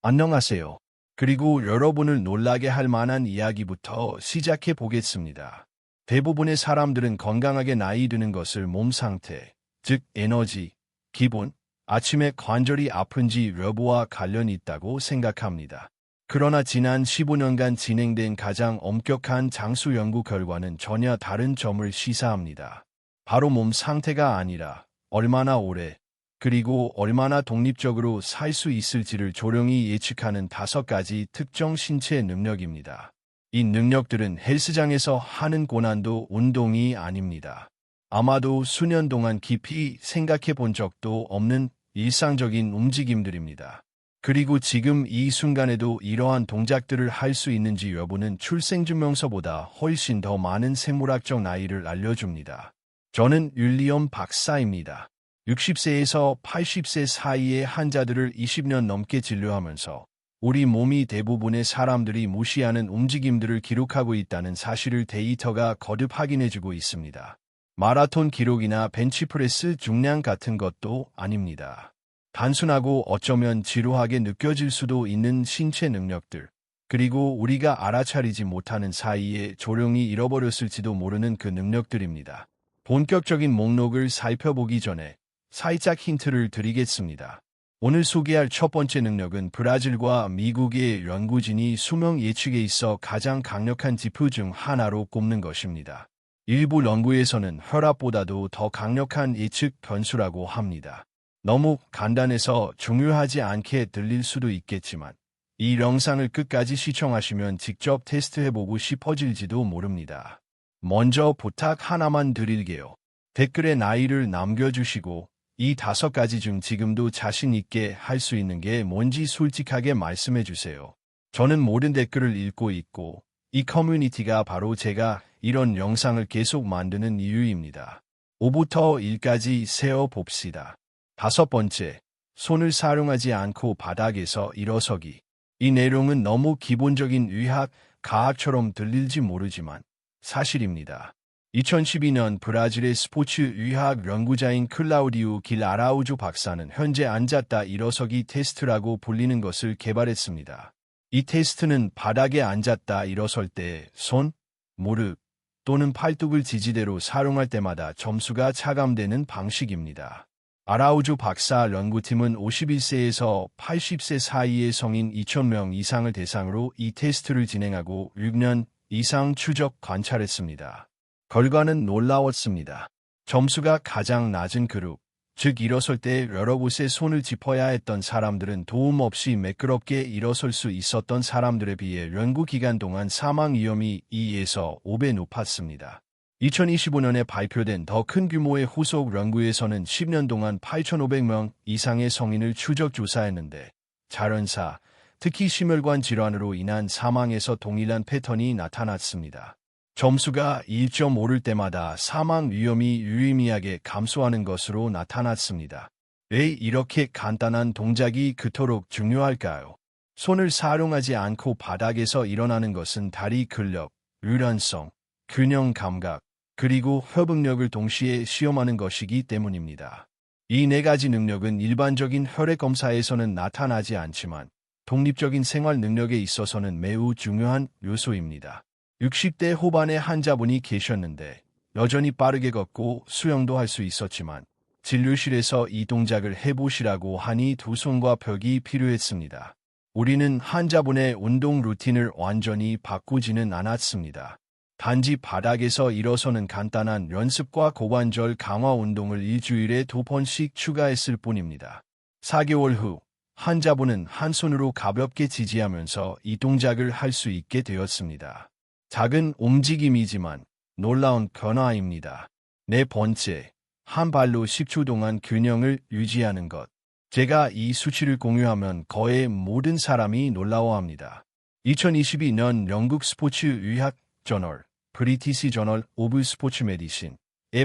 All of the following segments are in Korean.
안녕하세요. 그리고 여러분을 놀라게 할 만한 이야기부터 시작해 보겠습니다. 대부분의 사람들은 건강하게 나이 드는 것을 몸 상태, 즉 에너지, 기분, 아침에 관절이 아픈지 여부와 관련이 있다고 생각합니다. 그러나 지난 15년간 진행된 가장 엄격한 장수 연구 결과는 전혀 다른 점을 시사합니다. 바로 몸 상태가 아니라 얼마나 오래, 그리고 얼마나 독립적으로 살 수 있을지를 조용히 예측하는 5가지 특정 신체 능력입니다. 이 능력들은 헬스장에서 하는 고난도 운동이 아닙니다. 아마도 수년 동안 깊이 생각해 본 적도 없는 일상적인 움직임들입니다. 그리고 지금 이 순간에도 이러한 동작들을 할 수 있는지 여부는 출생증명서보다 훨씬 더 많은 생물학적 나이를 알려줍니다. 저는 윌리엄 박사입니다. 60세에서 80세 사이의 환자들을 20년 넘게 진료하면서 우리 몸이 대부분의 사람들이 무시하는 움직임들을 기록하고 있다는 사실을 데이터가 거듭 확인해주고 있습니다. 마라톤 기록이나 벤치프레스 중량 같은 것도 아닙니다. 단순하고 어쩌면 지루하게 느껴질 수도 있는 신체 능력들, 그리고 우리가 알아차리지 못하는 사이에 조용히 잃어버렸을지도 모르는 그 능력들입니다. 본격적인 목록을 살펴보기 전에 살짝 힌트를 드리겠습니다. 오늘 소개할 첫 번째 능력은 브라질과 미국의 연구진이 수명 예측에 있어 가장 강력한 지표 중 하나로 꼽는 것입니다. 일부 연구에서는 혈압보다도 더 강력한 예측 변수라고 합니다. 너무 간단해서 중요하지 않게 들릴 수도 있겠지만 이 영상을 끝까지 시청하시면 직접 테스트해보고 싶어질지도 모릅니다. 먼저 부탁 하나만 드릴게요. 댓글에 나이를 남겨주시고 이 5가지 중 지금도 자신 있게 할 수 있는 게 뭔지 솔직하게 말씀해 주세요. 저는 모든 댓글을 읽고 있고 이 커뮤니티가 바로 제가 이런 영상을 계속 만드는 이유입니다. 5부터 1까지 세어봅시다. 5번째, 손을 사용하지 않고 바닥에서 일어서기. 이 내용은 너무 기본적인 의학, 과학처럼 들릴지 모르지만 사실입니다. 2012년 브라질의 스포츠 의학 연구자인 클라우디우 길 아라우조 박사는 현재 앉았다 일어서기 테스트라고 불리는 것을 개발했습니다. 이 테스트는 바닥에 앉았다 일어설 때 손, 무릎 또는 팔뚝을 지지대로 사용할 때마다 점수가 차감되는 방식입니다. 아라우조 박사 연구팀은 51세에서 80세 사이의 성인 2,000명 이상을 대상으로 이 테스트를 진행하고 6년 이상 추적 관찰했습니다. 결과는 놀라웠습니다. 점수가 가장 낮은 그룹, 즉 일어설 때 여러 곳에 손을 짚어야 했던 사람들은 도움 없이 매끄럽게 일어설 수 있었던 사람들에 비해 연구 기간 동안 사망 위험이 2에서 5배 높았습니다. 2025년에 발표된 더 큰 규모의 후속 연구에서는 10년 동안 8,500명 이상의 성인을 추적 조사했는데 자연사, 특히 심혈관 질환으로 인한 사망에서 동일한 패턴이 나타났습니다. 점수가 1.5를 때마다 사망 위험이 유의미하게 감소하는 것으로 나타났습니다. 왜 이렇게 간단한 동작이 그토록 중요할까요? 손을 사용하지 않고 바닥에서 일어나는 것은 다리 근력, 유연성, 균형 감각, 그리고 협응력을 동시에 시험하는 것이기 때문입니다. 이 4가지 능력은 일반적인 혈액 검사에서는 나타나지 않지만 독립적인 생활 능력에 있어서는 매우 중요한 요소입니다. 60대 후반의 환자분이 계셨는데 여전히 빠르게 걷고 수영도 할 수 있었지만 진료실에서 이 동작을 해보시라고 하니 두 손과 벽이 필요했습니다. 우리는 환자분의 운동 루틴을 완전히 바꾸지는 않았습니다. 단지 바닥에서 일어서는 간단한 연습과 고관절 강화 운동을 일주일에 2번씩 추가했을 뿐입니다. 4개월 후 환자분은 한 손으로 가볍게 지지하면서 이 동작을 할 수 있게 되었습니다. 작은 움직임이지만 놀라운 변화입니다. 4번째, 한 발로 10초 동안 균형을 유지하는 것. 제가 이 수치를 공유하면 거의 모든 사람이 놀라워합니다. 2022년 영국 스포츠 의학 저널, 브리티시 저널 오브 스포츠 메디신에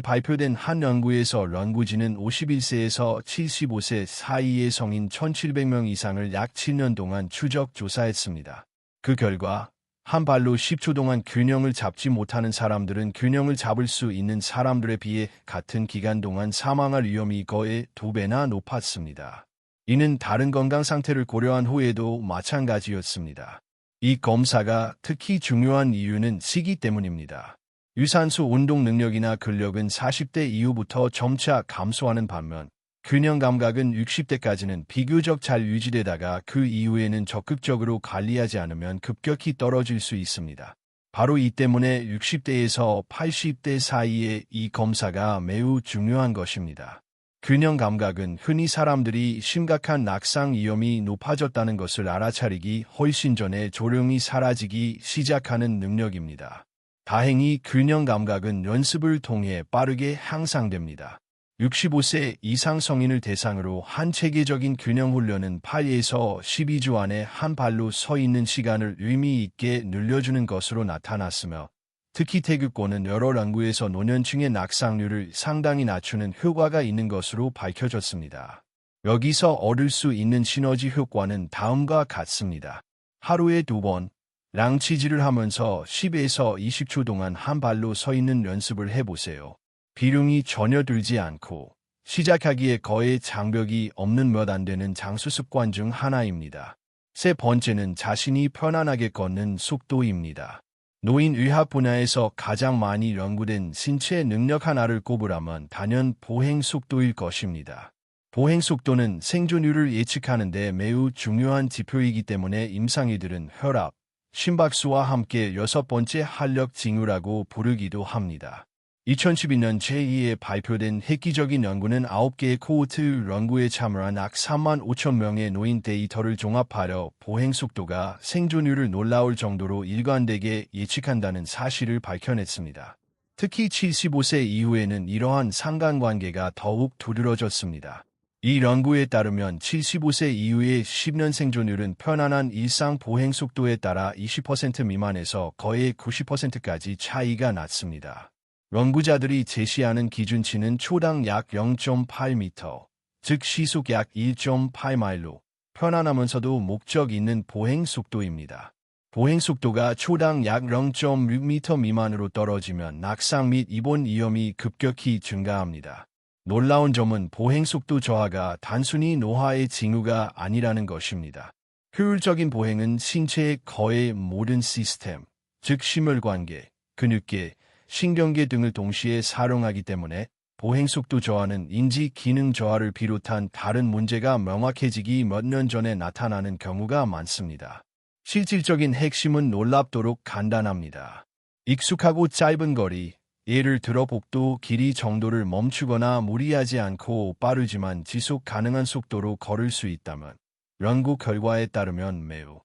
발표된 한 연구에서 연구진은 51세에서 75세 사이의 성인 1,700명 이상을 약 7년 동안 추적 조사했습니다. 그 결과 한 발로 10초 동안 균형을 잡지 못하는 사람들은 균형을 잡을 수 있는 사람들에 비해 같은 기간 동안 사망할 위험이 거의 2배나 높았습니다. 이는 다른 건강 상태를 고려한 후에도 마찬가지였습니다. 이 검사가 특히 중요한 이유는 시기 때문입니다. 유산소 운동 능력이나 근력은 40대 이후부터 점차 감소하는 반면 균형 감각은 60대까지는 비교적 잘 유지되다가 그 이후에는 적극적으로 관리하지 않으면 급격히 떨어질 수 있습니다. 바로 이 때문에 60대에서 80대 사이에 이 검사가 매우 중요한 것입니다. 균형 감각은 흔히 사람들이 심각한 낙상 위험이 높아졌다는 것을 알아차리기 훨씬 전에 조용히 사라지기 시작하는 능력입니다. 다행히 균형 감각은 연습을 통해 빠르게 향상됩니다. 65세 이상 성인을 대상으로 한 체계적인 균형 훈련은 8에서 12주 안에 한 발로 서 있는 시간을 의미 있게 늘려주는 것으로 나타났으며, 특히 태극권은 여러 연구에서 노년층의 낙상률을 상당히 낮추는 효과가 있는 것으로 밝혀졌습니다. 여기서 얻을 수 있는 시너지 효과는 다음과 같습니다. 하루에 2번, 랑치질을 하면서 10에서 20초 동안 한 발로 서 있는 연습을 해보세요. 비용이 전혀 들지 않고 시작하기에 거의 장벽이 없는 몇 안 되는 장수 습관 중 하나입니다. 세 번째는 자신이 편안하게 걷는 속도입니다. 노인의학 분야에서 가장 많이 연구된 신체 능력 하나를 꼽으라면 단연 보행 속도일 것입니다. 보행 속도는 생존율을 예측하는 데 매우 중요한 지표이기 때문에 임상의들은 혈압, 심박수와 함께 6번째 활력 징후라고 부르기도 합니다. 2012년 제2에 발표된 획기적인 연구는 9개의 코호트 연구에 참여한 약 3만 5천 명의 노인 데이터를 종합하여 보행 속도가 생존율을 놀라울 정도로 일관되게 예측한다는 사실을 밝혀냈습니다. 특히 75세 이후에는 이러한 상관관계가 더욱 두드러졌습니다. 이 연구에 따르면 75세 이후의 10년 생존율은 편안한 일상 보행 속도에 따라 20% 미만에서 거의 90%까지 차이가 났습니다. 연구자들이 제시하는 기준치는 초당 약 0.8m, 즉 시속 약 1.8마일로 편안하면서도 목적 있는 보행 속도입니다. 보행 속도가 초당 약 0.6m 미만으로 떨어지면 낙상 및 입원 위험이 급격히 증가합니다. 놀라운 점은 보행 속도 저하가 단순히 노화의 징후가 아니라는 것입니다. 효율적인 보행은 신체의 거의 모든 시스템, 즉 심혈관계, 근육계, 신경계 등을 동시에 사용하기 때문에 보행 속도 저하는 인지 기능 저하를 비롯한 다른 문제가 명확해지기 몇 년 전에 나타나는 경우가 많습니다. 실질적인 핵심은 놀랍도록 간단합니다. 익숙하고 짧은 거리, 예를 들어 복도 길이 정도를 멈추거나 무리하지 않고 빠르지만 지속 가능한 속도로 걸을 수 있다면 연구 결과에 따르면 매우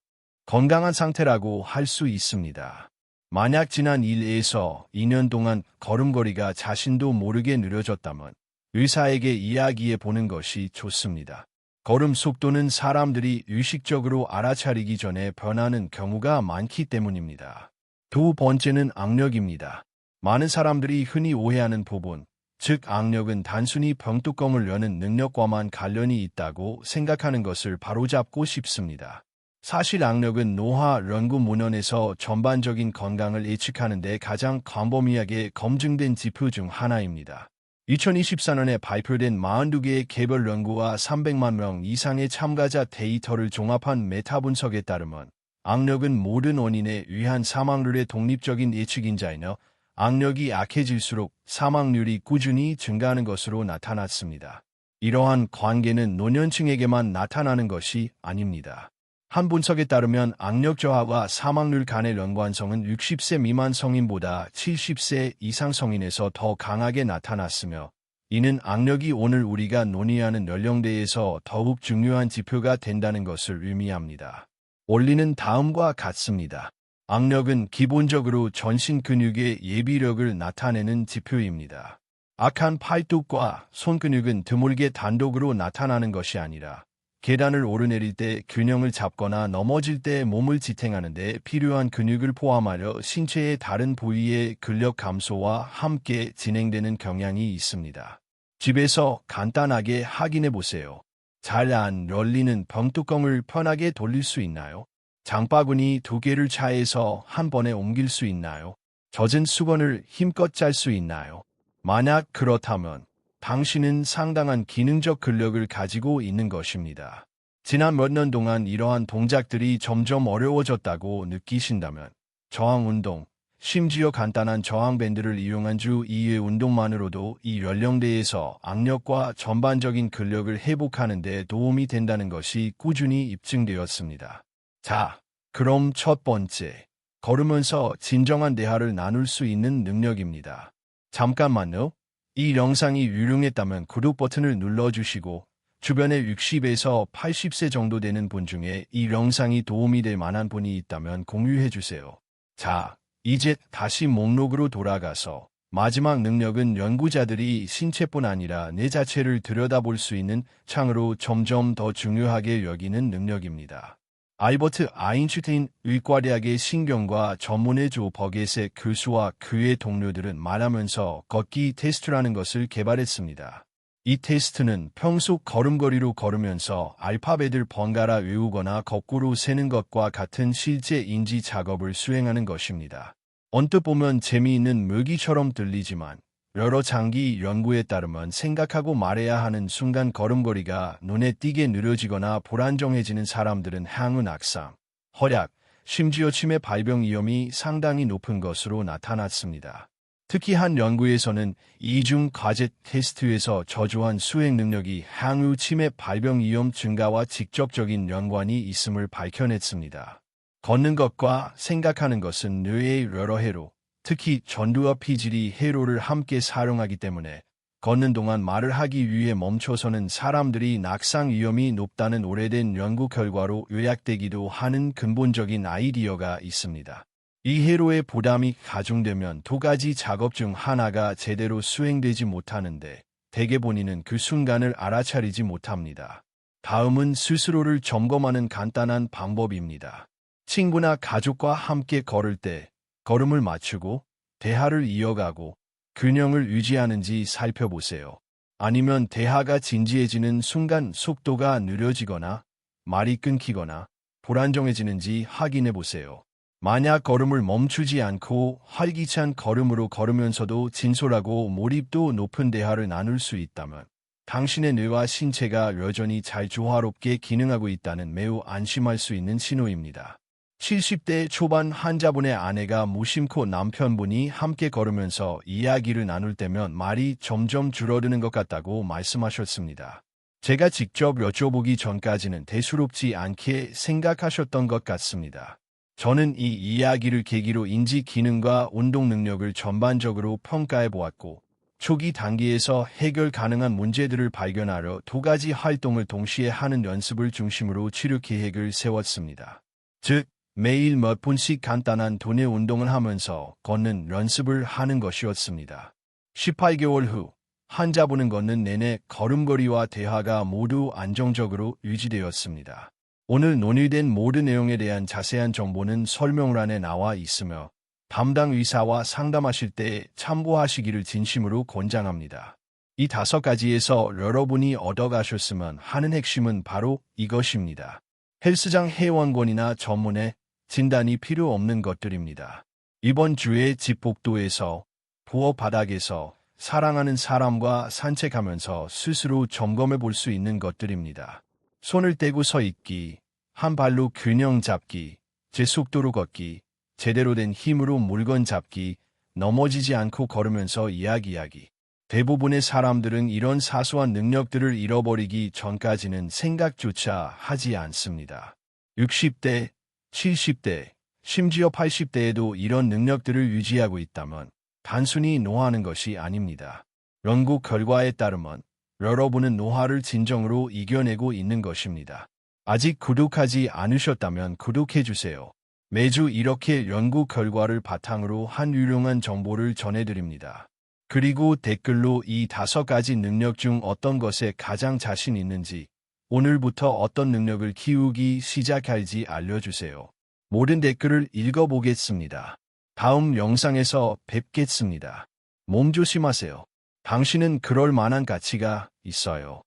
건강한 상태라고 할 수 있습니다. 만약 지난 1에서 2년 동안 걸음걸이가 자신도 모르게 느려졌다면 의사에게 이야기해 보는 것이 좋습니다. 걸음 속도는 사람들이 의식적으로 알아차리기 전에 변하는 경우가 많기 때문입니다. 두 번째는 악력입니다. 많은 사람들이 흔히 오해하는 부분, 즉 악력은 단순히 병뚜껑을 여는 능력과만 관련이 있다고 생각하는 것을 바로잡고 싶습니다. 사실 악력은 노화 연구 문헌에서 전반적인 건강을 예측하는 데 가장 광범위하게 검증된 지표 중 하나입니다. 2024년에 발표된 42개의 개별 연구와 300만 명 이상의 참가자 데이터를 종합한 메타 분석에 따르면 악력은 모든 원인에 의한 사망률의 독립적인 예측인자이며 악력이 약해질수록 사망률이 꾸준히 증가하는 것으로 나타났습니다. 이러한 관계는 노년층에게만 나타나는 것이 아닙니다. 한 분석에 따르면 악력 저하와 사망률 간의 연관성은 60세 미만 성인보다 70세 이상 성인에서 더 강하게 나타났으며, 이는 악력이 오늘 우리가 논의하는 연령대에서 더욱 중요한 지표가 된다는 것을 의미합니다. 원리는 다음과 같습니다. 악력은 기본적으로 전신 근육의 예비력을 나타내는 지표입니다. 악한 팔뚝과 손근육은 드물게 단독으로 나타나는 것이 아니라 계단을 오르내릴 때 균형을 잡거나 넘어질 때 몸을 지탱하는 데 필요한 근육을 포함하여 신체의 다른 부위의 근력 감소와 함께 진행되는 경향이 있습니다. 집에서 간단하게 확인해 보세요. 잘 안 열리는 병뚜껑을 편하게 돌릴 수 있나요? 장바구니 2개를 차에서 한 번에 옮길 수 있나요? 젖은 수건을 힘껏 짤 수 있나요? 만약 그렇다면 당신은 상당한 기능적 근력을 가지고 있는 것입니다. 지난 몇 년 동안 이러한 동작들이 점점 어려워졌다고 느끼신다면 저항 운동, 심지어 간단한 저항 밴드를 이용한 주 2회 운동만으로도 이 연령대에서 악력과 전반적인 근력을 회복하는 데 도움이 된다는 것이 꾸준히 입증되었습니다. 자, 그럼 첫 번째, 걸으면서 진정한 대화를 나눌 수 있는 능력입니다. 잠깐만요. 이 영상이 유용했다면 구독 버튼을 눌러주시고 주변에 60에서 80세 정도 되는 분 중에 이 영상이 도움이 될 만한 분이 있다면 공유해주세요. 자, 이제 다시 목록으로 돌아가서 마지막 능력은 연구자들이 신체뿐 아니라 뇌 자체를 들여다볼 수 있는 창으로 점점 더 중요하게 여기는 능력입니다. 알버트 아인슈타인 의과대학의 신경과 전문의 조 버겟의 교수와 그의 동료들은 말하면서 걷기 테스트라는 것을 개발했습니다. 이 테스트는 평소 걸음걸이로 걸으면서 알파벳을 번갈아 외우거나 거꾸로 세는 것과 같은 실제 인지 작업을 수행하는 것입니다. 언뜻 보면 재미있는 묘기처럼 들리지만 여러 장기 연구에 따르면 생각하고 말해야 하는 순간 걸음걸이가 눈에 띄게 느려지거나 불안정해지는 사람들은 항운 악상, 허약, 심지어 치매 발병 위험이 상당히 높은 것으로 나타났습니다. 특히 한 연구에서는 이중 과제 테스트에서 저조한 수행 능력이 향후 치매 발병 위험 증가와 직접적인 연관이 있음을 밝혀냈습니다. 걷는 것과 생각하는 것은 뇌의 여러 해로, 특히 전두와 피질이 회로를 함께 사용하기 때문에 걷는 동안 말을 하기 위해 멈춰서는 사람들이 낙상 위험이 높다는 오래된 연구 결과로 요약되기도 하는 근본적인 아이디어가 있습니다. 이 회로의 부담이 가중되면 두 가지 작업 중 하나가 제대로 수행되지 못하는데 대개 본인은 그 순간을 알아차리지 못합니다. 다음은 스스로를 점검하는 간단한 방법입니다. 친구나 가족과 함께 걸을 때 걸음을 맞추고 대화를 이어가고 균형을 유지하는지 살펴보세요. 아니면 대화가 진지해지는 순간 속도가 느려지거나 말이 끊기거나 불안정해지는지 확인해 보세요. 만약 걸음을 멈추지 않고 활기찬 걸음으로 걸으면서도 진솔하고 몰입도 높은 대화를 나눌 수 있다면 당신의 뇌와 신체가 여전히 잘 조화롭게 기능하고 있다는 매우 안심할 수 있는 신호입니다. 70대 초반 환자분의 아내가 무심코 남편분이 함께 걸으면서 이야기를 나눌 때면 말이 점점 줄어드는 것 같다고 말씀하셨습니다. 제가 직접 여쭤보기 전까지는 대수롭지 않게 생각하셨던 것 같습니다. 저는 이 이야기를 계기로 인지 기능과 운동 능력을 전반적으로 평가해 보았고, 초기 단계에서 해결 가능한 문제들을 발견하려 두 가지 활동을 동시에 하는 연습을 중심으로 치료 계획을 세웠습니다. 즉, 매일 몇 분씩 간단한 도내 운동을 하면서 걷는 연습을 하는 것이었습니다. 18개월 후, 환자분은 걷는 내내 걸음걸이와 대화가 모두 안정적으로 유지되었습니다. 오늘 논의된 모든 내용에 대한 자세한 정보는 설명란에 나와 있으며 담당 의사와 상담하실 때 참고하시기를 진심으로 권장합니다. 이 5가지에서 여러분이 얻어가셨으면 하는 핵심은 바로 이것입니다. 헬스장 회원권이나 전문의 진단이 필요 없는 것들입니다. 이번 주에 집 복도에서, 부엌 바닥에서 사랑하는 사람과 산책하면서 스스로 점검해 볼 수 있는 것들입니다. 손을 떼고 서 있기, 한 발로 균형 잡기, 제 속도로 걷기, 제대로 된 힘으로 물건 잡기, 넘어지지 않고 걸으면서 이야기하기. 대부분의 사람들은 이런 사소한 능력들을 잃어버리기 전까지는 생각조차 하지 않습니다. 60대, 70대, 심지어 80대에도 이런 능력들을 유지하고 있다면 단순히 노화하는 것이 아닙니다. 연구 결과에 따르면 여러분은 노화를 진정으로 이겨내고 있는 것입니다. 아직 구독하지 않으셨다면 구독해주세요. 매주 이렇게 연구 결과를 바탕으로 한 유용한 정보를 전해드립니다. 그리고 댓글로 이 5가지 능력 중 어떤 것에 가장 자신 있는지, 오늘부터 어떤 능력을 키우기 시작할지 알려주세요. 모든 댓글을 읽어보겠습니다. 다음 영상에서 뵙겠습니다. 몸 조심하세요. 당신은 그럴 만한 가치가 있어요.